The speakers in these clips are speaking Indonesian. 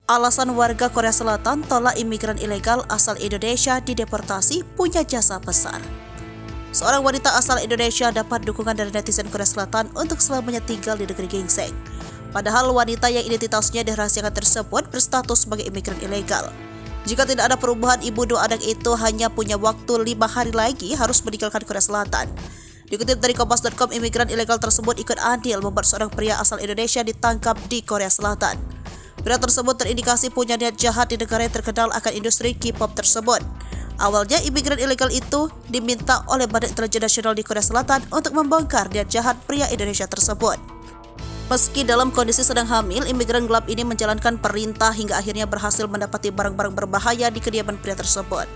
Alasan warga Korea Selatan tolak imigran ilegal asal Indonesia dideportasi punya jasa besar. Seorang wanita asal Indonesia dapat dukungan dari netizen Korea Selatan untuk selamanya tinggal di negeri gingseng. Padahal wanita yang identitasnya dirahasiakan tersebut berstatus sebagai imigran ilegal. Jika tidak ada perubahan, ibu dua anak itu hanya punya waktu 5 hari lagi harus meninggalkan Korea Selatan. Dikutip dari Kompas.com, imigran ilegal tersebut ikut andil membuat seorang pria asal Indonesia ditangkap di Korea Selatan. Pria tersebut terindikasi punya niat jahat di negara yang terkenal akan industri K-pop tersebut. Awalnya, imigran ilegal itu diminta oleh Badan Intelijen Nasional di Korea Selatan untuk membongkar niat jahat pria Indonesia tersebut. Meski dalam kondisi sedang hamil, imigran gelap ini menjalankan perintah hingga akhirnya berhasil mendapati barang-barang berbahaya di kediaman pria tersebut.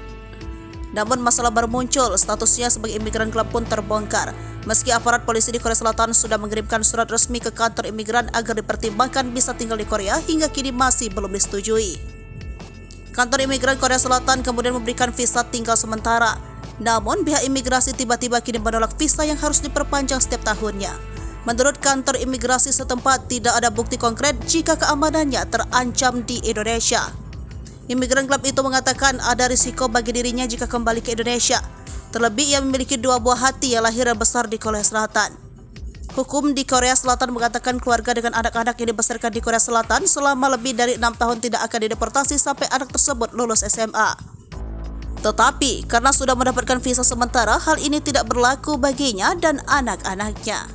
Namun masalah baru muncul, statusnya sebagai imigran gelap pun terbongkar. Meski aparat polisi di Korea Selatan sudah mengirimkan surat resmi ke kantor imigran agar dipertimbangkan bisa tinggal di Korea, hingga kini masih belum disetujui. Kantor imigran Korea Selatan kemudian memberikan visa tinggal sementara. Namun pihak imigrasi tiba-tiba kini menolak visa yang harus diperpanjang setiap tahunnya. Menurut kantor imigrasi setempat, tidak ada bukti konkret jika keamanannya terancam di Indonesia. Imigran gelap itu mengatakan ada risiko bagi dirinya jika kembali ke Indonesia. Terlebih ia memiliki 2 buah hati yang lahir dan besar di Korea Selatan. Hukum di Korea Selatan mengatakan keluarga dengan anak-anak yang dibesarkan di Korea Selatan selama lebih dari 6 tahun tidak akan dideportasi sampai anak tersebut lulus SMA. Tetapi karena sudah mendapatkan visa sementara, hal ini tidak berlaku baginya dan anak-anaknya.